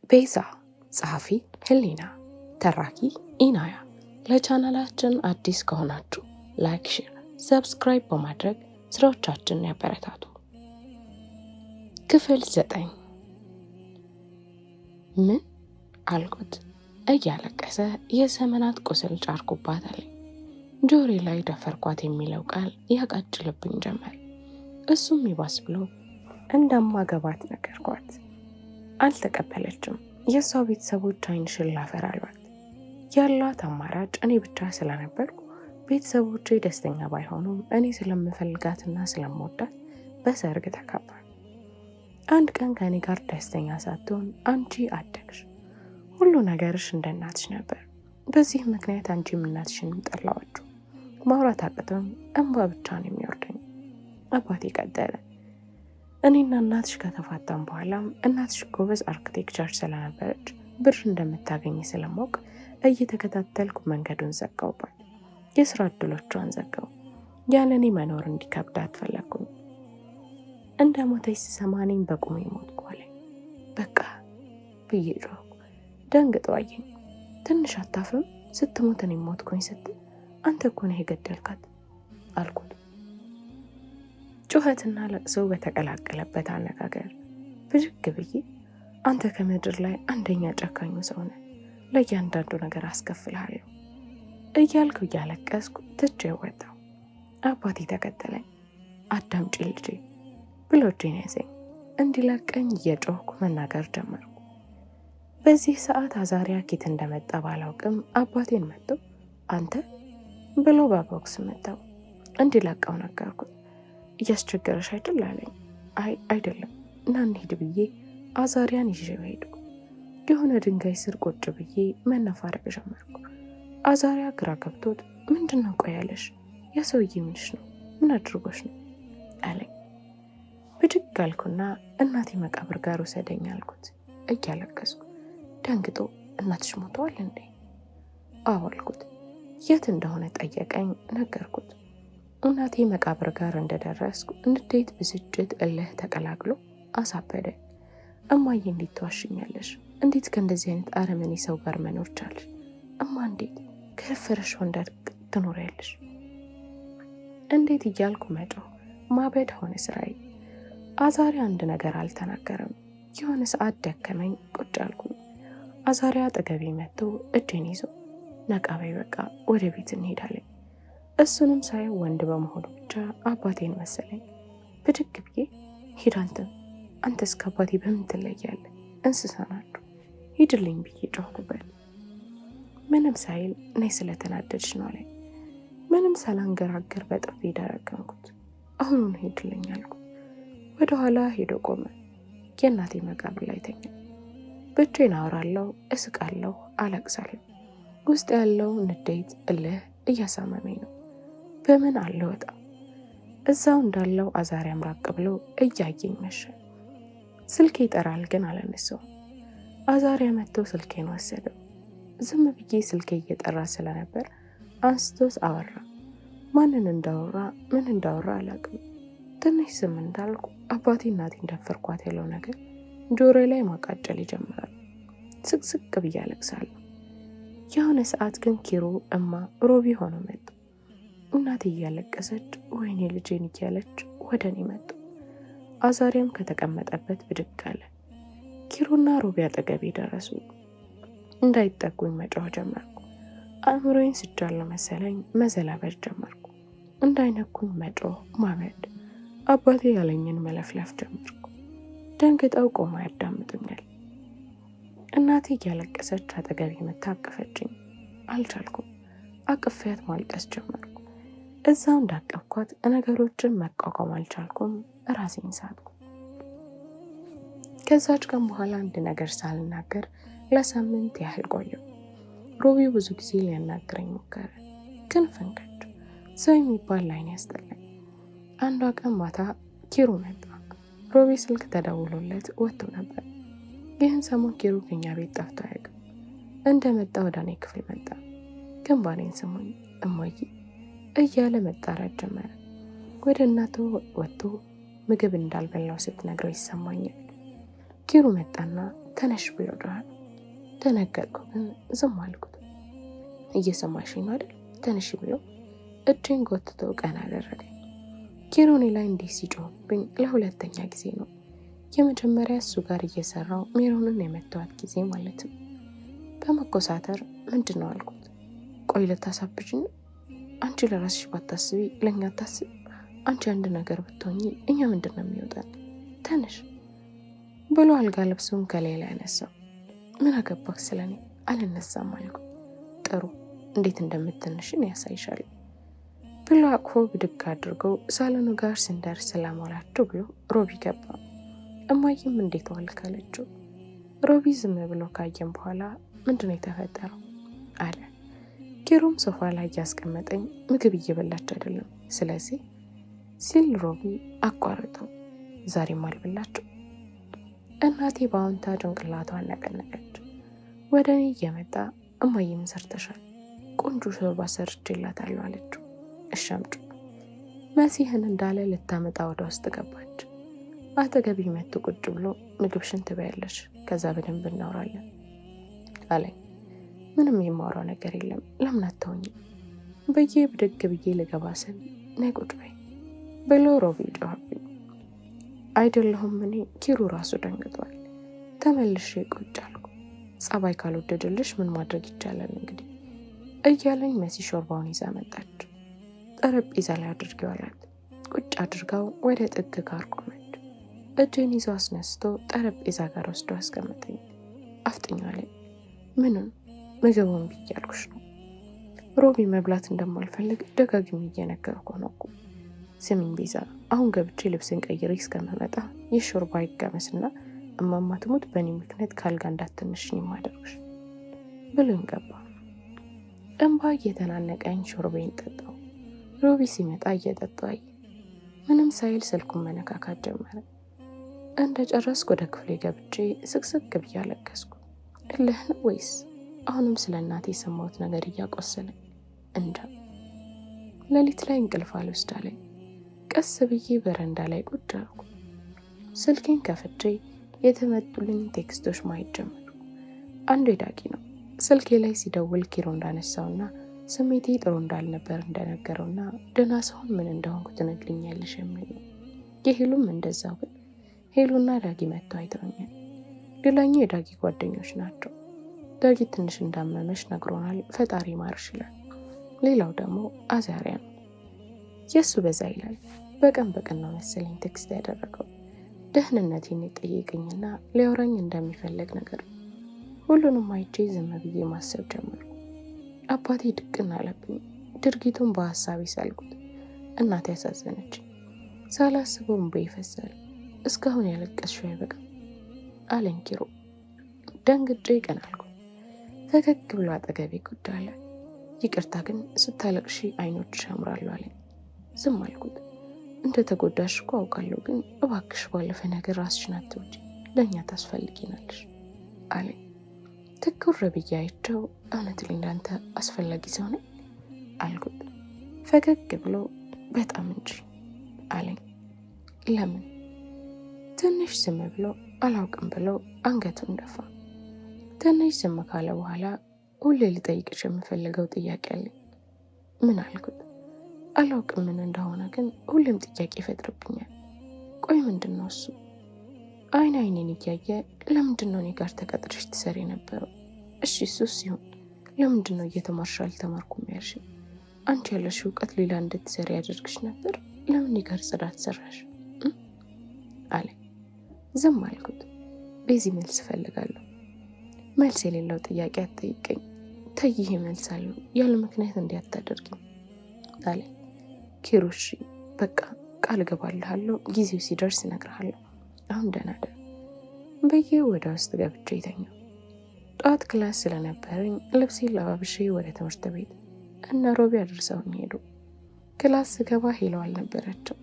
ቤዛ ጸሐፊ ህሊና ተራኪ ኢናያ። ለቻናላችን አዲስ ከሆናችሁ ላይክ፣ ሼር፣ ሰብስክራይብ በማድረግ ስራዎቻችንን ያበረታቱ። ክፍል 9 ምን አልኩት እያለቀሰ የዘመናት ቁስል ጫርኩባታል። ጆሮዬ ላይ ደፈርኳት የሚለው ቃል ያቃጭልብኝ ጀመር። እሱም ይባስ ብሎ እንደማገባት ነገርኳት። አልተቀበለችም። የሷ ቤተሰቦች ዓይንሽን ላፈር አሏት። ያላት አማራጭ እኔ ብቻ ስለነበርኩ ቤተሰቦቼ ደስተኛ ባይሆኑም እኔ ስለምፈልጋትና ስለምወዳት በሰርግ ተካባል። አንድ ቀን ከእኔ ጋር ደስተኛ ሳትሆን አንቺ አደግሽ፣ ሁሉ ነገርሽ እንደ እናትሽ ነበር። በዚህ ምክንያት አንቺም እናትሽንም ጠላዋችሁ። ማውራት አቅቶኝ እንባ ብቻ ነው የሚወርደኝ። አባቴ ቀጠለ። እኔና እናትሽ ከተፋታን በኋላም እናትሽ ጎበዝ አርክቴክቸር ስለነበረች ብር እንደምታገኝ ስለማውቅ እየተከታተልኩ መንገዱን ዘጋውባት። የስራ እድሎቿን ዘጋው። ያለኔ መኖር እንዲከብዳት ፈለግኩኝ። እንደ ሞተች ስሰማ እኔም በቁሜ ሞትኩ አለኝ። በቃ ብዬ ጮኽኩ። ደንግጦ አየኝ። ትንሽ አታፍርም? ስትሞት እኔም ሞትኩኝ ስትል አንተ እኮ ነህ የገደልካት አልኩት። ጩኸትና ለቅሶ በተቀላቀለበት አነጋገር ብድግ ብዬ አንተ ከምድር ላይ አንደኛ ጨካኙ ሰው ነህ፣ ለእያንዳንዱ ነገር አስከፍልሃለሁ እያልኩ እያለቀስኩ ትቼው ወጣሁ። አባቴ ተከተለኝ። አዳምጪ ልጄ ብሎ እጄን ያዘኝ። እንዲለቀኝ እየጮህኩ መናገር ጀመርኩ። በዚህ ሰዓት አዛሪያ ኬት እንደመጣ ባላውቅም አባቴን መጥቶ አንተ ብሎ በቦክስ መታው። እንዲለቀው ነገርኩት። እያስቸገረሽ አይደል አለኝ። አይ አይደለም እና እንሂድ ብዬ አዛሪያን ይዤው ሄድኩ። የሆነ ድንጋይ ስር ቁጭ ብዬ መነፋረቅ ጀመርኩ። አዛሪያ ግራ ገብቶት ምንድነው ቆይ ያለሽ? የሰውዬ ምንሽ ነው? ምን አድርጎሽ ነው አለኝ። ብድግ አልኩና እናቴ መቃብር ጋር ውሰደኝ አልኩት እያለቀስኩ። ደንግጦ እናትሽ ሞተዋል እንዴ? አዎ አልኩት። የት እንደሆነ ጠየቀኝ። ነገርኩት። እናቴ መቃብር ጋር እንደደረስኩ ንዴት፣ ብስጭት፣ እልህ ተቀላቅሎ አሳበደ። እማዬ እንዴት ተዋሽኛለሽ? እንዴት ከእንደዚህ አይነት አረመኔ ሰው ጋር መኖር ቻልሽ? እማ እንዴት ከፍረሽ ወንዳድ ትኖሪያለሽ? እንዴት እያልኩ መጮህ ማበድ ሆነ ስራዬ። አዛሪያ አንድ ነገር አልተናገረም። የሆነ ሰዓት ደከመኝ። ቁጭ አልኩ። አዛሪያ አጠገቤ መጥቶ እጄን ይዞ ነቃ በይ በቃ ወደ ቤት እንሄዳለን። እሱንም ሳየው ወንድ በመሆኑ ብቻ አባቴን መሰለኝ። ብድግ ብዬ ሂድ አንተስ ከአባቴ በምን ትለያለህ? እንስሳ ናችሁ፣ ሂድልኝ ብዬ ጮህኩበት። ምንም ሳይል ነይ ስለተናደድሽ ነው አለኝ። ምንም ሳላንገራገር በጥፊ ደረገምኩት። አሁኑን ሂድልኝ አልኩ። ወደኋላ ሄዶ ቆመ። የእናቴ መቃብር ላይ ተኛ። ብቻዬን አወራለሁ፣ እስቃለሁ፣ አለቅሳለሁ። ውስጥ ያለው ንዴት፣ እልህ እያሳመመኝ ነው። በምን አልወጣ። እዛው እንዳለው አዛሪያም ራቅ ብሎ እያየኝ መሸ። ስልኬ ይጠራል ግን አላነሳውም። አዛሪያ መጥቶ ስልኬን ወሰደው። ዝም ብዬ ስልኬ እየጠራ ስለነበር አንስቶስ አወራ። ማንን እንዳወራ ምን እንዳወራ አላውቅም። ትንሽ ዝም እንዳልኩ አባቴ እናቴን ደፈርኳት ያለው ነገር ጆሮዬ ላይ ማቃጨል ይጀምራል። ስቅስቅ ብዬ አለቅሳለሁ። የሆነ ሰዓት ግን ኪሩ፣ እማ፣ ሮቢ ሆነው መጡ። እናቴ እያለቀሰች ወይኔ ልጄን እያለች ወደ እኔ መጡ። አዛሪያም ከተቀመጠበት ብድግ አለ። ኪሩና ሮቢ አጠገቤ ደረሱ። እንዳይጠጉኝ መጮህ ጀመርኩ። አእምሮዬን ስጃለሁ መሰለኝ። መዘላበድ ጀመርኩ። እንዳይነኩኝ መጮህ፣ ማበድ። አባቴ ያለኝን መለፍለፍ ጀመርኩ። ደንግጠው ቆማ ያዳምጡኛል። እናቴ እያለቀሰች አጠገቤ መታ አቀፈችኝ። አልቻልኩም። አቅፌያት ማልቀስ ጀመርኩ። እዛው እንዳቀፍኳት ነገሮችን መቋቋም አልቻልኩም። ራሴን ሳትኩ። ከዛች ቀን በኋላ አንድ ነገር ሳልናገር ለሳምንት ያህል ቆየሁ። ሮቢ ብዙ ጊዜ ሊያናግረኝ ሞከረ፣ ግን ፈንከች። ሰው የሚባል ላይን ያስጠላኝ። አንዷ ቀን ማታ ኪሩ መጣ። ሮቢ ስልክ ተደውሎለት ወጥቶ ነበር። ይህን ሰሞን ኪሩ ከኛ ቤት ጠፍቶ አያውቅም። እንደመጣ ወደ እኔ ክፍል መጣ። ግንባሬን ስሙኝ እማዬ እያለ መጣራት ጀመረ። ወደ እናቱ ወጥቶ ምግብ እንዳልበላው ስትነግረው ይሰማኛል። ኪሩ መጣና ተነሽ ብሎ ጮኸ። ደነገጥኩ፣ ግን ዝም አልኩት። እየሰማሽኝ ነው አይደል? ተነሽ ብሎ እጄን ጎትቶ ቀና አደረገኝ። ኪሮኔ ላይ እንዲህ ሲጮህብኝ ለሁለተኛ ጊዜ ነው። የመጀመሪያ እሱ ጋር እየሰራው ሜሮንን የመተዋት ጊዜ ማለት ነው። በመኮሳተር ምንድን ነው አልኩት። ቆይ ልታሳብጅ ነው? አንቺ ለራስሽ ባታስቢ ለእኛ አታስብ። አንቺ አንድ ነገር ብትሆኚ እኛ ምንድን ነው የሚወጣል? ተነሽ ብሎ አልጋ ልብሱን ከሌላ ያነሳው። ምን አገባክ ስለኔ? አልነሳም አልኩ። ጥሩ፣ እንዴት እንደምትነሽን ያሳይሻል ብሎ አቅፎ ብድግ አድርገው ሳሎኑ ጋር ስንደርስ ሰላም ዋላችሁ ብሎ ሮቢ ገባ። እማዬም እንዴት ዋልክ አለችው። ሮቢ ዝም ብሎ ካየም በኋላ ምንድነው የተፈጠረው አለ። ኪሩም ሶፋ ላይ ያስቀመጠኝ ምግብ እየበላች አይደለም ስለዚህ ሲል ሮቢ አቋርጠው ዛሬም አልበላችሁ? እናቴ በአዎንታ ጭንቅላቷን ነቀነቀች። ወደ እኔ እየመጣ እማዬ ምን ሰርተሻል? ቆንጆ ሾርባ ሰርቼላታለሁ አለችው። እሺ አምጪው። መሲህን እንዳለ ልታመጣ ወደ ውስጥ ገባች። አጠገቤ መጥቶ ቁጭ ብሎ ምግብሽን ትበያለሽ፣ ከዛ በደንብ እናወራለን አለኝ። ምንም የማወራው ነገር የለም፣ ለምን አትተውኝም ብዬ ብድግ ብዬ ልገባ ስል ነይ ቁጭ በይ ብሎ ሮቢ ጮኸብኝ። አይደለሁም እኔ። ኪሩ ራሱ ደንግጧል። ተመልሼ ቁጭ አልኩ። ጸባይ ካልወደደልሽ ምን ማድረግ ይቻላል እንግዲህ እያለኝ መሲ ሾርባውን ይዛ መጣች። ጠረጴዛ ላይ አድርጌው አላት። ቁጭ አድርጋው ወደ ጥግ ጋር ቆመች። እጄን ይዞ አስነስቶ ጠረጴዛ ጋር ወስዶ አስቀመጠኝ። አፍጥኛ አለኝ። ምኑን? ምግቡን ብያልኩሽ ነው። ሮቢ መብላት እንደማልፈልግ ደጋግሜ እየነገርኩ ነው እኮ። ስሚኝ ቤዛ፣ አሁን ገብቼ ልብስን ቀይሬ እስከምመጣ የሾርባ ይቀመስና እማማ ትሙት በእኔ ምክንያት ካልጋ እንዳትነሽኝ ማደርግሽ ብሎኝ ገባ። እንባ እየተናነቀኝ ሾርቤን ጠጣው። ሮቢ ሲመጣ እየጠጣሁ ምንም ሳይል ስልኩን መነካካት ጀመረ። እንደ ጨረስኩ ወደ ክፍሌ ገብቼ ስቅስቅ ብዬ አለቀስኩ። እልህ ነው ወይስ አሁንም ስለ እናቴ የሰማሁት ነገር እያቆሰለኝ? እንጃ። ሌሊት ላይ እንቅልፍ አልወስዳለኝ። ቀስ ብዬ በረንዳ ላይ ቁጭ አልኩ። ስልኬን ከፍቼ የተመጡልኝ ቴክስቶች ማየት ጀመርኩ። አንዱ የዳጊ ነው። ስልኬ ላይ ሲደውል ኪሮ እንዳነሳውና ስሜቴ ጥሩ እንዳልነበር እንደነገረውና ደህና ሰውን ምን እንደሆንኩ ትነግሪኛለሽ የሚል ነው። የሄሉም እንደዛው፣ ግን ሄሉና ዳጊ መጥተው አይተውኛል። ሌላኛው የዳጊ ጓደኞች ናቸው። ዳጊ ትንሽ እንዳመመሽ ነግሮናል፣ ፈጣሪ ማርሽ ይላል። ሌላው ደግሞ አዛሪያ ነው። የእሱ በዛ ይላል። በቀን በቀን ነው መሰለኝ ቴክስት ያደረገው። ደህንነቴን የጠየቀኝና ሊያወራኝ እንደሚፈልግ ነገር። ሁሉንም አይቼ ዝም ብዬ ማሰብ ጀመርኩ። አባቴ ድቅን አለብኝ። ድርጊቱን በሀሳቤ ሳልኩት። እናቴ ያሳዘነች። ሳላስበው እንባ ይፈሳል። እስካሁን ያለቀስሽው አይበቃም አለኝ ኪሮ። ደንግጬ ቀና አልኩ። ፈገግ ብሎ አጠገቤ ቁጭ አለ። ይቅርታ ግን ስታለቅሺ አይኖችሽ ያምራሉ አለኝ። ዝም አልኩት። እንደተጎዳሽ እኮ አውቃለሁ፣ ግን እባክሽ ባለፈ ነገር ራስሽን አትውጪ፣ ለእኛ ታስፈልጊናለሽ አለኝ። ትኩር ብዬ አይቼው እውነት እንዳንተ አስፈላጊ ሰው ነኝ አልኩት። ፈገግ ብሎ በጣም እንጂ አለኝ። ለምን? ትንሽ ዝም ብሎ አላውቅም ብሎ አንገቱን ደፋ። ትንሽ ዝም ካለ በኋላ ሁሌ ልጠይቅሽ የምፈልገው ጥያቄ አለኝ። ምን አልኩት። አላውቅም ምን እንደሆነ፣ ግን ሁሌም ጥያቄ ይፈጥርብኛል። ቆይ ምንድን ነው እሱ? አይን አይኔን እያየ ለምንድን ነው እኔ ጋር ተቀጥረሽ ትሰሪ ነበረው? እሺ እሱስ ሲሆን ለምንድን ነው እየተማርሽ አልተማርኩም ያልሽ? አንቺ ያለሽ እውቀት ሌላ እንድትሰሪ ያደርግሽ ነበር። ለምን እኔ ጋር ጽዳት ሰራሽ አለ። ዝም አልኩት። በዚህ መልስ እፈልጋለሁ። መልስ የሌለው ጥያቄ አትጠይቀኝ። ተይህ መልሳለሁ። ያለ ምክንያት እንዲያታደርግኝ አለ። ኪሩሽ በቃ ቃል ገባልሃለሁ። ጊዜው ሲደርስ እነግርሃለሁ። አሁን ደህና ደር ብዬ ወደ ውስጥ ገብቼ ተኛሁ። ጠዋት ክላስ ስለነበረኝ ልብሴን ለባብሼ ወደ ትምህርት ቤት እና ሮቢ አድርሰውኝ ሄዱ። ክላስ ስገባ ሄሎ አልነበረችም።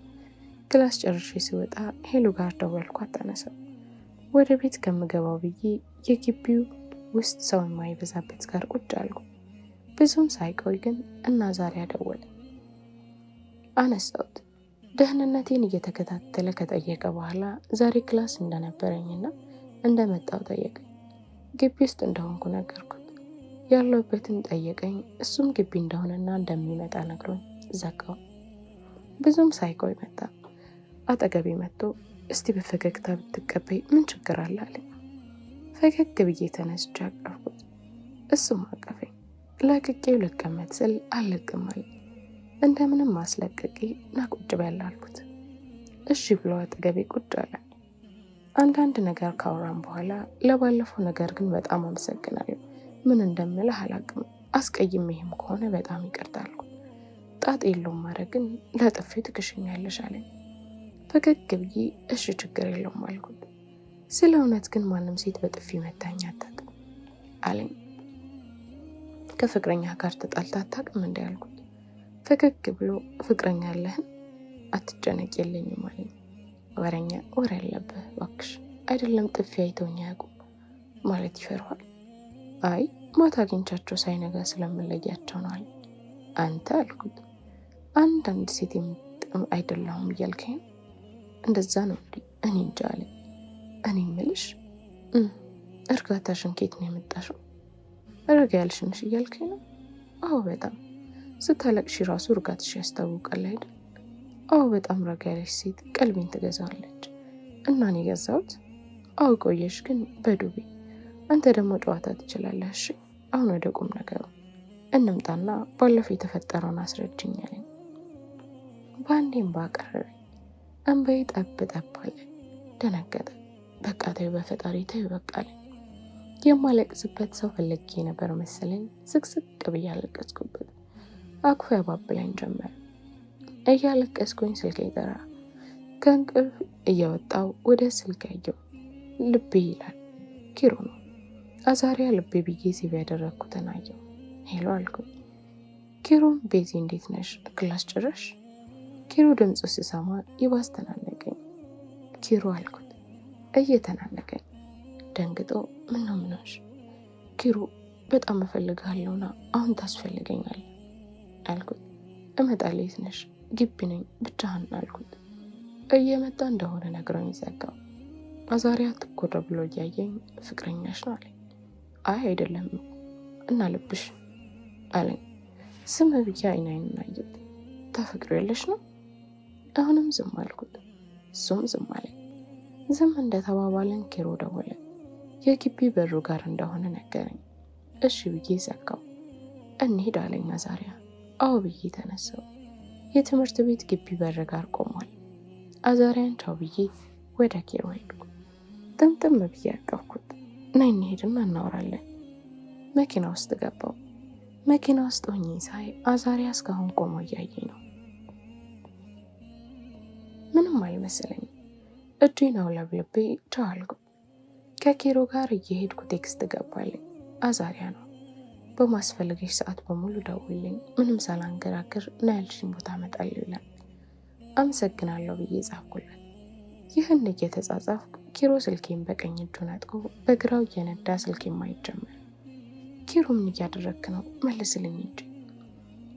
ክላስ ጨርሼ ስወጣ ሄሎ ጋር ደወልኳት፣ አታነሳም። ወደ ቤት ከምገባው ብዬ የግቢው ውስጥ ሰው የማይበዛበት ጋር ቁጭ አልኩ። ብዙም ሳይቆይ ግን እና ዛሬ ደወለ። አነሳሁት። ደህንነቴን እየተከታተለ ከጠየቀ በኋላ ዛሬ ክላስ እንደነበረኝና እንደመጣው ጠየቀኝ። ግቢ ውስጥ እንደሆንኩ ነገርኩት። ያለሁበትን ጠየቀኝ። እሱም ግቢ እንደሆነና እንደሚመጣ ነግሮኝ ዘጋው። ብዙም ሳይቆይ መጣ። አጠገቤ መጥቶ እስቲ በፈገግታ ብትቀበይ ምን ችግር አለ አለኝ። ፈገግ ብዬ ተነስቼ አቀፍኩት። እሱም አቀፈኝ። ለቅቄው ልቀመጥ ስል አልለቅም አለኝ። እንደምንም አስለቅቄ ና ቁጭ በል አልኩት። እሺ ብሎ አጠገቤ ቁጭ አለ። አንዳንድ ነገር ካወራን በኋላ ለባለፈው ነገር ግን በጣም አመሰግናለሁ፣ ምን እንደምልህ አላቅም፣ አስቀይሜህም ከሆነ በጣም ይቅርታ አልኩት። ጣጥ የለውም ማድረግ ግን ለጥፊ ትክሽኛለሽ አለኝ። ፈገግ ብዬ እሺ ችግር የለውም አልኩት። ስለ እውነት ግን ማንም ሴት በጥፊ መታኝ አታውቅም አለኝ። ከፍቅረኛ ጋር ተጣልታ አታውቅም እንዴ አልኩት። ፈገግ ብሎ ፍቅረኛ አለህን? አትጨነቅ የለኝም አለኝ። ወሬኛ ወሬ ያለብህ እባክሽ፣ አይደለም ጥፊ አይተውኝ አያውቁም ማለት ይፈርኋል። አይ ማታ አግኝቻቸው ሳይነጋ ስለምለያቸው ነው አለኝ። አንተ አልኩት። አንዳንድ ሴት የምጥም አይደለሁም እያልከኝ ነው? እንደዛ ነው እንዴ? እኔ እንጃ አለኝ። እኔ ምልሽ እርጋታሽን ከየት ነው የመጣሽው? ረጋ ያልሽንሽ እያልከኝ ነው? አዎ በጣም ስታለቅሺ ራሱ እርጋትሽ ያስታውቃል አይደል? አዎ በጣም ረጋ ያለች ሴት ቀልቤን ትገዛለች። እና እኔ ገዛሁት? አዎ ቆየሽ ግን በዱቤ። አንተ ደግሞ ጨዋታ ትችላለህ። እሺ አሁን ወደ ቁም ነገሩ እንምጣና ባለፈው የተፈጠረውን አስረጅኝ አለኝ። በአንዴም ባቀረረኝ እንባዬ ጠብ ጠብ አለ። ደነገጠ። በቃ ተይው በፈጣሪ ተይው በቃ አለኝ። የማለቅስበት ሰው ፈልጌ ነበር መሰለኝ። ስቅስቅ ብዬ አለቀስኩበት። አቅፎ ያባብለኝ ጀመረ። እያለቀስኩኝ ስልክ ይጠራ። ከእንቅልፍ እየወጣው ወደ ስልክ ያየው። ልቤ ይላል። ኪሮ ነው። አዛሪያ ልቤ ብዬ ሴቭ ያደረግኩትን አየው። ሄሎ አልኩኝ። ኪሮም ቤዚ እንዴት ነሽ? ክላስ ጭረሽ? ኪሮ ድምፁ ሲሰማ ይባስ ተናነቀኝ። ኪሮ አልኩት እየተናነቀኝ። ደንግጦ ምነው ምኖሽ? ኪሮ በጣም እፈልግሃለሁና አሁን ታስፈልገኛል አልኩት። እመጣለሁ። የት ነሽ? ግቢ ነኝ ብቻህን አልኩት። እየመጣ እንደሆነ ነግሮኝ ዘጋው። አዛሪያ ትኩር ብሎ እያየኝ ፍቅረኛሽ ነው አለኝ። አይ አይደለም እና ልብሽ አለኝ። ስም ብዬ አይን አይኑን አየሁት። ታፈቅሪያለሽ ነው? አሁንም ዝም አልኩት። እሱም ዝም አለኝ። ዝም እንደተባባለን ኪሮ ደወለ። የግቢ በሩ ጋር እንደሆነ ነገረኝ። እሺ ብዬ ዘጋው። እንሂድ አለኝ አዛሪያ። አዎ ብዬ ተነሳው። የትምህርት ቤት ግቢ በር ጋር ቆሟል። አዛሪያን ቻው ብዬ ወደ ኪሮ ሄድኩ። ጥምጥም ብዬ አቀፍኩት። ነይ እንሂድና እናወራለን። መኪና ውስጥ ገባው። መኪና ውስጥ ሆኜ ሳይ አዛሪያ እስካሁን ቆሞ እያየኝ ነው። ምንም አልመሰለኝም። እጄን አውለብልቤ ቻው አልኩት። ከኪሮ ጋር እየሄድኩ ቴክስት ገባልኝ። አዛሪያ ነው። በማስፈልገሽ ሰዓት በሙሉ ደውልኝ፣ ምንም ሳላንገራግር ና ያልሽኝ ቦታ እመጣለሁ ይላል። አመሰግናለሁ ብዬ ጻፍኩለት። ይህን እየተጻጻፍኩ ኪሮ ስልኬን በቀኝ እጁ ነጥቆ በግራው እየነዳ ስልኬን ማየት ጀመረ። ኪሮ ምን እያደረግክ ነው? መልስልኝ እንጂ።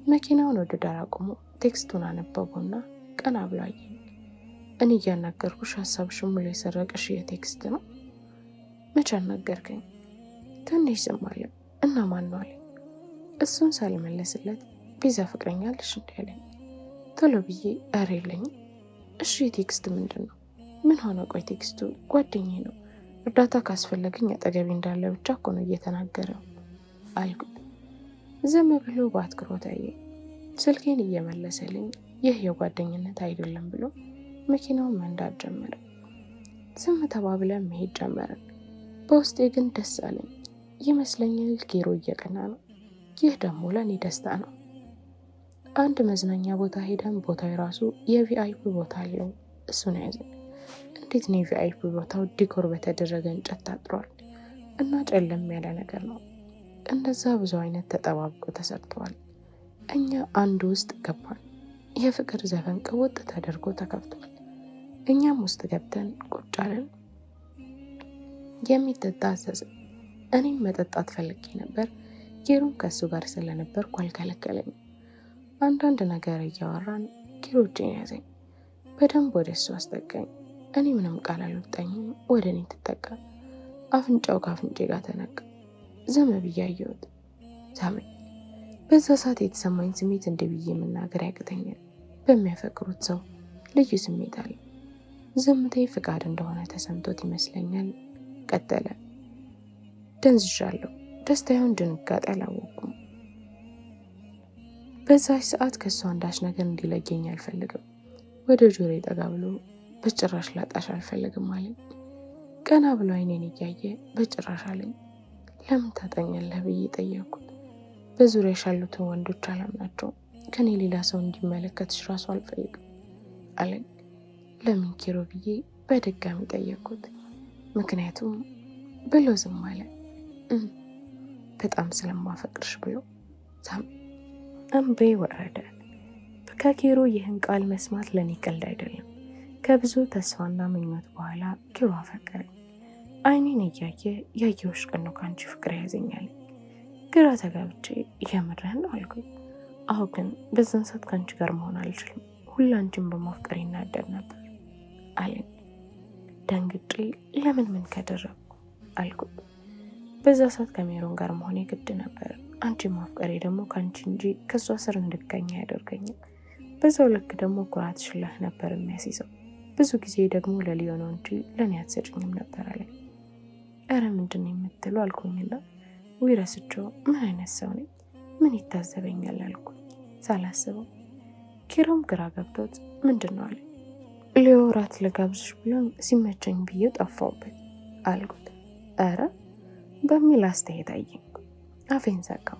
መኪናውን ወደ ዳር አቁሞ ቴክስቱን አነበበውና ቀና ብሎ አየኝ። እኔ እያናገርኩሽ ሀሳብሽን ሙሉ የሰረቀሽ የቴክስት ነው? መቼ አናገርከኝ? ትንሽ ዝም አለ እና ማን ነው አለኝ። እሱን ሳልመለስለት ቤዛ ፍቅረኛለሽ እንዴ አለኝ። ቶሎ ብዬ ኧረ የለኝም። እሺ ቴክስት ምንድን ነው? ምን ሆነ? ቆይ ቴክስቱ ጓደኛዬ ነው፣ እርዳታ ካስፈለገኝ አጠገቤ እንዳለ ብቻ እኮ ነው እየተናገረው አልኩት። ዝም ብሎ በአትኩሮት አየኝ። ስልኬን እየመለሰልኝ ይህ የጓደኝነት አይደለም ብሎ መኪናውን መንዳት ጀመረ። ዝም ተባብለን መሄድ ጀመረን። በውስጤ ግን ደስ አለኝ። ይመስለኛል ኪሮ እየቀና ነው። ይህ ደግሞ ለእኔ ደስታ ነው። አንድ መዝናኛ ቦታ ሄደን ቦታው የራሱ የቪአይፒ ቦታ አለው። እሱን ያዘን። እንዴት ነው የቪአይፒ ቦታው? ዲኮር በተደረገ እንጨት ታጥሯል እና ጨለም ያለ ነገር ነው። እንደዛ ብዙ አይነት ተጠባብቆ ተሰርተዋል። እኛ አንዱ ውስጥ ገባን። የፍቅር ዘፈን ቅውጥ ተደርጎ ተከፍቷል። እኛም ውስጥ ገብተን ቁጭ አለን። የሚጠጣ አዘዘ። እኔም መጠጣት ፈልጌ ነበር። ኪሮም ከሱ ጋር ስለነበርኩ አልከለከለኝም። አንዳንድ ነገር እያወራን ኪሮ እጄን ያዘኝ። በደንብ ወደ እሱ አስጠጋኝ። እኔ ምንም ቃል አልወጣኝም። ወደ እኔ ትጠጋ። አፍንጫው ከአፍንጬ ጋር ተነካ። ዝም ብዬ አየሁት። ሳመኝ። በዛ ሰዓት የተሰማኝ ስሜት እንደ ብዬ መናገር ያቅተኛል። በሚያፈቅሩት ሰው ልዩ ስሜት አለ። ዝምታዬ ፍቃድ እንደሆነ ተሰምቶት ይመስለኛል። ቀጠለ። ደንዝዣለሁ። ደስታዬን ድንጋጤ አላወቅኩም። በዛች ሰዓት ከእሱ አንዳች ነገር እንዲለየኝ አልፈልግም። ወደ ጆሮ ጠጋ ብሎ በጭራሽ ላጣሽ አልፈልግም አለኝ። ቀና ብሎ አይኔን እያየ በጭራሽ አለኝ። ለምን ታጠኛለህ ብዬ ጠየቅኩት። በዙሪያሽ ያሉትን ወንዶች አላምናቸውም። ከኔ ሌላ ሰው እንዲመለከትሽ ራሱ አልፈልግም አለኝ። ለምን ኪሮ ብዬ በድጋሚ ጠየቅኩት። ምክንያቱም ብሎ ዝም አለ። በጣም ስለማፈቅርሽ ብሎ እንባዬ ወረደ። ከኪሮ ይህን ቃል መስማት ለኔ ቀልድ አይደለም። ከብዙ ተስፋና ምኞት በኋላ ኪሮ አፈቀረኝ። አይኔን እያየ ያየሁሽ ቀን ነው ከአንቺ ፍቅር ያዘኛል። ግራ ተጋብቼ እየምርህን ነው አልኩኝ። አሁን ግን በዛን ሰዓት ከአንቺ ጋር መሆን አልችልም፣ ሁላንቺን በማፍቀር ይናደድ ነበር አለኝ። ደንግጬ ለምን ምን ከደረግኩ አልኩት። በዛ ሰዓት ከሜሮን ጋር መሆን የግድ ነበር። አንቺ ማፍቀሬ ደግሞ ከአንቺ እንጂ ከእሷ ስር እንድገኝ አያደርገኝም። በዛው ልክ ደግሞ ኩራት ሽላህ ነበር የሚያስይዘው። ብዙ ጊዜ ደግሞ ለሊዮ ነው እንጂ ለእኔ አትሰጭኝም ነበር አለኝ። ኧረ ምንድን ነው የምትለው አልኩኝና ወይ ረስቼው ምን አይነት ሰው ነኝ? ምን ይታዘበኛል አልኩኝ ሳላስበው። ኪሮም ግራ ገብቶት ምንድን ነው አለ። ሊዮ ራት ልጋብዝሽ ብሎን ሲመቸኝ ብዬ ጠፋሁበት አልኩት። ኧረ በሚል አስተያየት አየኝ። አፌን ዘጋው።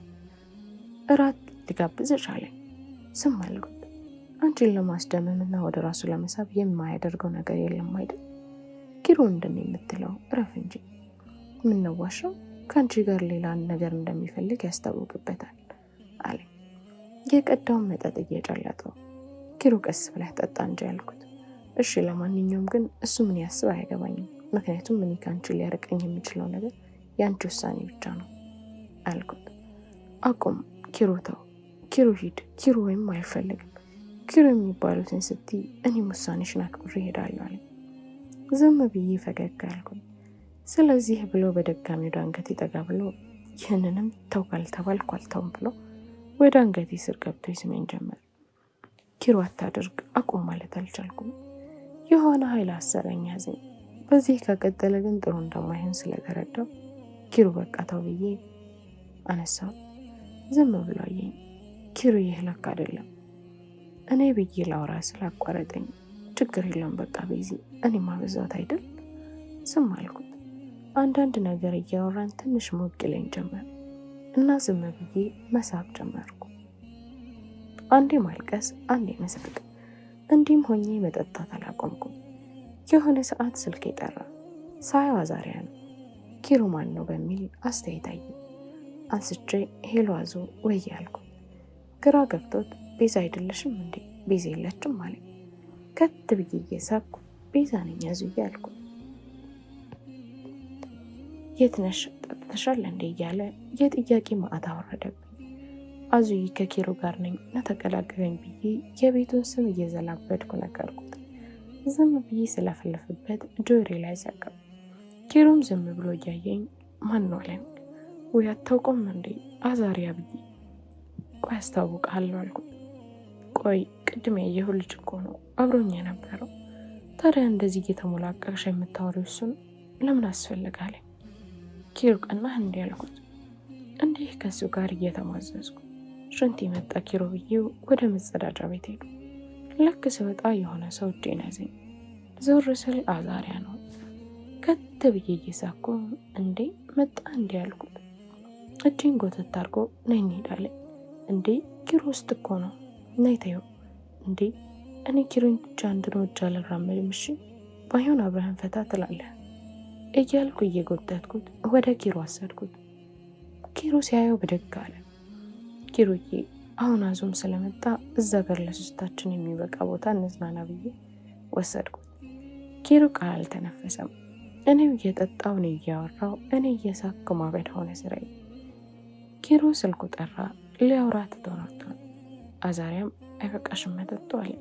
እራት ልጋብዝሽ አለኝ። ስም አልኩት። አንቺን ለማስደመምና ወደ ራሱ ለመሳብ የማያደርገው ነገር የለም አይደል? ኪሮ እንደምን የምትለው እረፍ እንጂ ምን ነው ዋሻው? ከአንቺ ጋር ሌላ ነገር እንደሚፈልግ ያስታውቅበታል አለኝ። የቀዳውን መጠጥ እየጨለጠው ኪሮ ቀስ ብለህ ጠጣ እንጂ አልኩት። እሺ ለማንኛውም ግን እሱ ምን ያስብ አያገባኝም። ምክንያቱም እኔ ከአንቺ ሊያርቀኝ የሚችለው ነገር የአንቺ ውሳኔ ብቻ ነው አልኩት። አቁም ኪሮ፣ ተው ኪሮ፣ ሂድ ኪሮ፣ ወይም አልፈልግም ኪሮ የሚባሉትን ስትይ እኔም ውሳኔሽን አክብሬ እሄዳለሁ አለኝ። ዝም ብዬ ፈገግ አልኩኝ። ስለዚህ ብሎ በድጋሚ ወደ አንገቴ ጠጋ ብሎ ይህንንም ተው ካልተባልኩ አልተውም ብሎ ወደ አንገቴ ስር ገብቶ ይስመኝ ጀመር። ኪሮ አታድርግ፣ አቁም ማለት አልቻልኩም። የሆነ ኃይል አሰረኝ፣ ያዘኝ። በዚህ ከቀጠለ ግን ጥሩ እንደማይሆን ስለተረዳው ኪሮ በቃ ተው ብዬ አነሳው። ዝም ብሎ አየኝ። ኪሮ ይህ ልክ አይደለም እኔ ብዬ ላውራ ስላቋረጠኝ ችግር የለውም በቃ ቤዚ፣ እኔ ማበዛት አይደል? ዝም አልኩት። አንዳንድ ነገር እያወራን ትንሽ ሞቅ ይለኝ ጀመር እና ዝም ብዬ መሳቅ ጀመርኩ። አንዴ ማልቀስ፣ አንዴ መሳቅ፣ እንዲህም ሆኜ መጠጣት አላቆምኩም። የሆነ ሰዓት ስልክ ጠራ። ሳየው አዛሪያ ነው። ኪሮ ማን ነው በሚል አስተያየት አየኝ። አንስቼ ሄሎ አዞ ወይ ያልኩ። ግራ ገብቶት ቤዛ አይደለሽም እንዴ? ቤዛ የለችም አለኝ። ከት ብዬ እየሳቅኩ ቤዛ ነኝ አዙዬ አልኩ። የት ነሽ ጠጥተሻል እንዴ እያለ የጥያቄ ማዕት አወረደብኝ። አዙዬ ከኪሮ ጋር ነኝ እና ተቀላቀለኝ ብዬ የቤቱን ስም እየዘላበድኩ ነገርኩት። ዝም ብዬ ስለፈለፍበት ጆሮዬ ላይ ዘጋው። ኪሮም ዝም ብሎ እያየኝ ማን ነው አለኝ። ወይ አታውቀውም እንዴ? አዛሪያ ብዬ። ቆይ አስታውቅሃለሁ አልኩት። ቆይ ቅድም ያየሁ ልጅ እኮ ነው አብሮኝ የነበረው። ታዲያ እንደዚህ እየተሞላቀቅሽ የምታወሪው እሱን ለምን አስፈልጋለኝ? ኪሮ ቀናህ እንዴ አልኩት። እንዲህ ከሱ ጋር እየተማዘዝኩ ሽንት የመጣ ኪሮ ብዬው ወደ መጸዳጃ ቤት ሄዱ። ልክ ስወጣ የሆነ ሰው እጄን ያዘኝ። ዞር ስል አዛሪያ ነው። ከት ብዬ እየሳኩ እንዴ መጣ እንዴ አልኩት። እጄን ጎተት አድርጎ ነይ እንሄዳለን። እንዴ ኪሮ ውስጥ እኮ ነው፣ ነይ ተይው። እንዴ እኔ ኪሮን ብቻ እንድንወጃ አልራመድም፣ እሺ ባይሆን አብረህን ፈታ ትላለህ እያልኩ እየጎተትኩት ወደ ኪሮ አሰድኩት። ኪሮ ሲያየው ብድግ አለ። ኪሮዬ አሁን አዞም ስለመጣ እዛ ጋር ለሶስታችን የሚበቃ ቦታ እንዝናና ብዬ ወሰድኩት። ኪሮ ቃል አልተነፈሰም። እኔው እየጠጣው ነው እያወራው፣ እኔ እየሳኩ ማበድ ሆነ ስራዬ። ኪሮ ስልኩ ጠራ። ሊያወራ ተጠራርቷል። አዛሪያም አይበቃሽም መጠጡ አለ።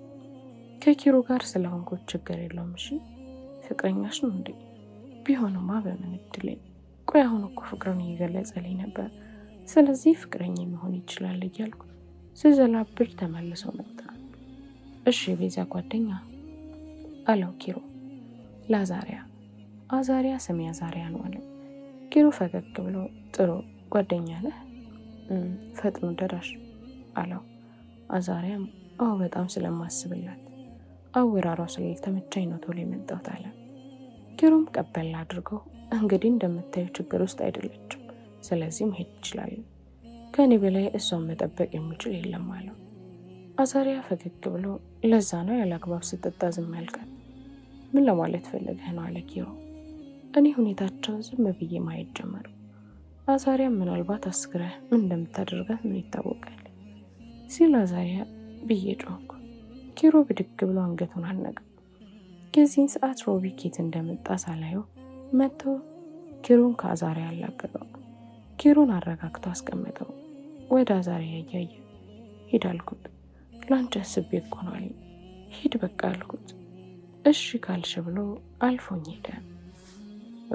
ከኪሮ ጋር ስለሆንኩት ችግር የለውም እሺ፣ ፍቅረኛሽ ነው እንዴ? ቢሆንማ በምን እድሌ። ቆይ አሁን እኮ ፍቅሩን እየገለጸልኝ ነበር። ስለዚህ ፍቅረኛ መሆን ይችላል እያልኩ ስዘላብድ ተመልሶ መጣ። እሺ ቤዛ ጓደኛ አለው ኪሮ ለአዛሪያ። አዛሪያ ስሜ አዛሪያ ነው አለው። ኪሮ ፈገግ ብሎ ጥሩ ጓደኛ ነህ? ፈጥኖ ደራሽ አለው። አዛሪያም አዎ በጣም ስለማስብላት አወራሯ ስላልተመቸኝ ነው ቶሎ የመጣሁት አለ። ኪሮም ቀበል አድርገው እንግዲህ እንደምታየው ችግር ውስጥ አይደለችም፣ ስለዚህ መሄድ ይችላል። ከኔ በላይ እሷን መጠበቅ የሚችል የለም አለው። አዛሪያ ፈገግ ብሎ ለዛ ነው ያለአግባብ ስትጠጣ ዝም ያልካት? ምን ለማለት ፈልገህ ነው አለ ኪሮ። እኔ ሁኔታቸው ዝም ብዬ ማየት ጀመሩ። አዛሪያ ምናልባት አስግረህ ምን እንደምታደርጋት ምን ይታወቃል ሲል አዛሪያ ብዬ ጮህኩ። ኪሮ ብድግ ብሎ አንገቱን አነቀ። ከዚህን ሰዓት ሮቢ ኬት እንደመጣ ሳላየው መጥቶ ኪሮን ከአዛሪያ አላቀቀው። ኪሮን አረጋግቶ አስቀመጠው። ወደ አዛሪያ እያየ ሂድ አልኩት። ላንቺ አስቤ እኮ ነው አለኝ። ሂድ በቃ አልኩት። እሺ ካልሽ ብሎ አልፎኝ ሄደ።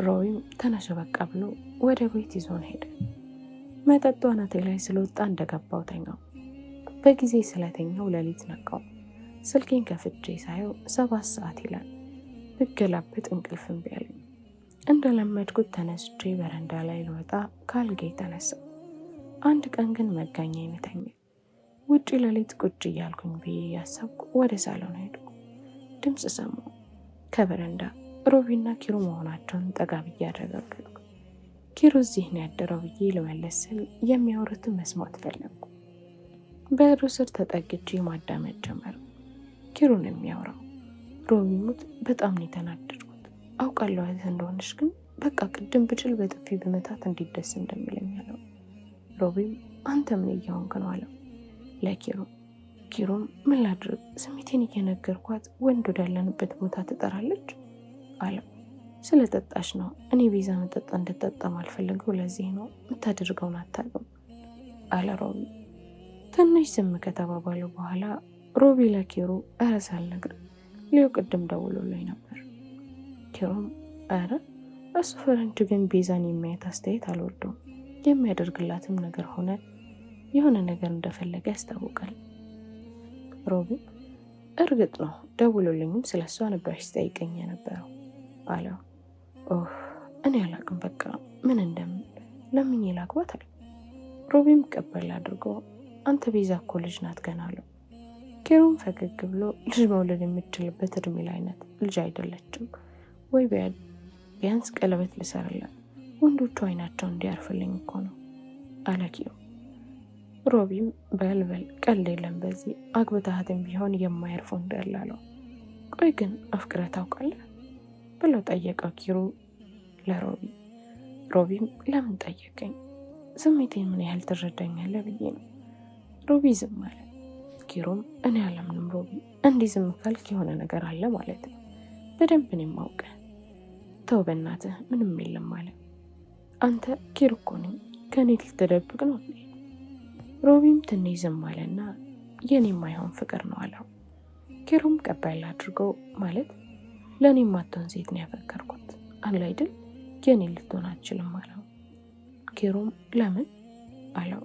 ሮቢም ተነሱ በቃ ብሎ ወደ ቤት ይዞን ሄደ። መጠጡ አናቴ ላይ ስለወጣ እንደገባው ተኛው። በጊዜ ስለተኛው ሌሊት ነቃው። ስልኬን ከፍቼ ሳየው 7 ሰዓት ይላል። ብገላበጥ እንቅልፍ እምቢ አለኝ። እንደለመድኩት ተነስቼ በረንዳ ላይ ልወጣ ካልጋዬ ተነሳሁ። አንድ ቀን ግን መጋኛ ይመታኛል። ውጪ ሌሊት ቁጭ እያልኩኝ ብዬ ያሰብኩ ወደ ሳሎን ሄድኩ። ድምፅ ሰማሁ። ከበረንዳ ሮቢና ኪሮ መሆናቸውን ጠጋ ብዬ አረጋገጥኩ። ኪሮ እዚህ ነው ያደረው ብዬ ልመለስ ስል የሚያወሩትን መስማት ፈለግኩ። በሩ ስር ተጠግቼ ማዳመጥ ጀመርኩ። ኪሮን የሚያወራው ሮቢ ሙት በጣም ነው የተናደድኩት። አውቃለሁ እህት እንደሆነች፣ ግን በቃ ቅድም ብችል በጥፊ በመታት እንዲደስ እንደሚለኝ አለው። ሮቢም አንተ ምን እየሆንክ ነው አለው ለኪሮ። ኪሮም ምን ላድርግ ስሜቴን እየነገርኳት ወንድ ወዳለንበት ቦታ ትጠራለች አለው። ስለጠጣሽ ነው። እኔ ቤዛ መጠጣ እንድጠጣ ማልፈልገው ለዚህ ነው። የምታደርገውን አታውቅም አለ ሮቢ። ትንሽ ዝም ከተባባሉ በኋላ ሮቢ ለኪሮ ኧረ ሳልነግርህ ሊዮ ቅድም ደውሎልኝ ነበር። ኪሮም ኧረ እሱ ፈረንጅ ግን ቤዛን የሚያየት አስተያየት አልወደውም። የሚያደርግላትም ነገር ሆነ የሆነ ነገር እንደፈለገ ያስታውቃል። ሮቢ እርግጥ ነው ደውሎልኝም ስለሷ ነበር ሲጠይቀኝ የነበረው አለው። ኦህ እኔ አላቅም በቃ ምን እንደምን ለምን ይላግባት አለ። ሮቢም ቀበል አድርጎ አንተ ቤዛ እኮ ልጅ ናት ገና አለው። ኪሮም ፈገግ ብሎ ልጅ መውለድ የምትችልበት እድሜ ላይ ናት፣ ልጅ አይደለችም ወይ ቢያንስ ቀለበት ልሰርላት ወንዶቹ አይናቸው እንዲያርፍልኝ እኮ ነው አለ ኪሮ። ሮቢም በልበል ቀልድ የለም በዚህ አግብታህትም ቢሆን የማያርፉ እንዳላለው። ቆይ ግን አፍቅረህ ታውቃለህ ብሎ ጠየቀው ኪሮ ለሮቢ። ሮቢም ለምን ጠየቀኝ? ስሜቴን ምን ያህል ትረዳኛለህ ብዬ ነው። ሮቢ ዝም አለ። ኪሮም እኔ አላምንም ሮቢ፣ እንዲህ ዝም ካልክ የሆነ ነገር አለ ማለት ነው። በደንብ ነው የማውቀህ። ተው በእናትህ ምንም የለም አለ። አንተ ኪሮ እኮ ነኝ፣ ከኔ ልትደብቅ ነው? ሮቢም ትንሽ ዝም አለና የኔ የማይሆን ፍቅር ነው አለው። ኪሮም ቀበል አድርጎ ማለት ለኔ ማትሆን ሴት ነው ያፈቀርኩት አለ አይደል፣ የኔ ልትሆን አትችልም አለው። ኪሮም ለምን አለው።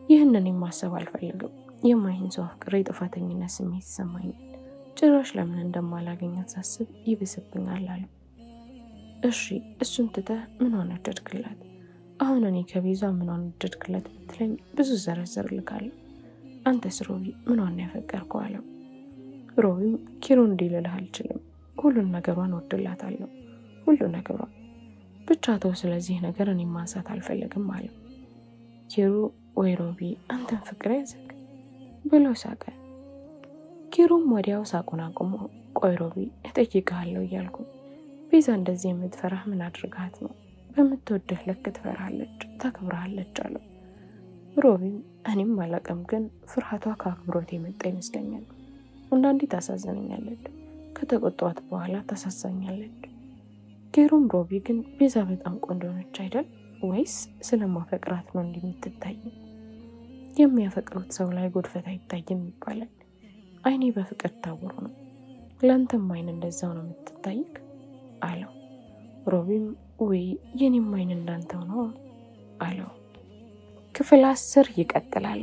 ይህንን ማሰብ አልፈልግም። የማይሆን ሰው አፍቅሬ ጥፋተኝነት ስሜት ይሰማኛል። ጭራሽ ለምን እንደማላገኛት ሳስብ ይብስብኛል አለው። እሺ እሱን ትተህ ምን ሆነ ወደድክላት? አሁን እኔ ከቤዛ ምን ሆነ ወደድክላት ብትለኝ ብዙ ዘረዝርልካለሁ። አንተስ ሮቢ ምን ሆነ ያፈቀርከው አለው። ሮቢም ኪሮ እንዲልልህ አልችልም። ሁሉን ነገሯን ወድላታለሁ፣ ሁሉ ነገሯን ብቻ ተው፣ ስለዚህ ነገር እኔ ማንሳት አልፈልግም አለው። ኪሮ ወይ ሮቢ አንተን ፍቅር ያዘክ ብሎ ሳቀ። ኪሮም ወዲያው ሳቁን አቁሞ ቆይ ሮቢ እጠይቅሃለሁ እያልኩ ቤዛ እንደዚህ የምትፈራህ ምን አድርጋት ነው? በምትወድህ ልክ ትፈራለች፣ ታክብራለች አለው። ሮቢም እኔም አላውቅም፣ ግን ፍርሃቷ ከአክብሮት የመጣ ይመስለኛል። አንዳንዴ ታሳዝነኛለች፣ ከተቆጣኋት በኋላ ታሳሳኛለች። ኪሮም ሮቢ ግን ቤዛ በጣም ቆንጆ ነች አይደል? ወይስ ስለማፈቅራት ነው እንደምትታይ? የሚያፈቅሩት ሰው ላይ ጎድፈት አይታይም ይባላል። አይኔ በፍቅር ታውሮ ነው። ለአንተም አይን እንደዛው ነው የምትታይክ አለው። ሮቢም ውይ የኔም አይን እንዳንተው ነው አለው። ክፍል 10 ይቀጥላል።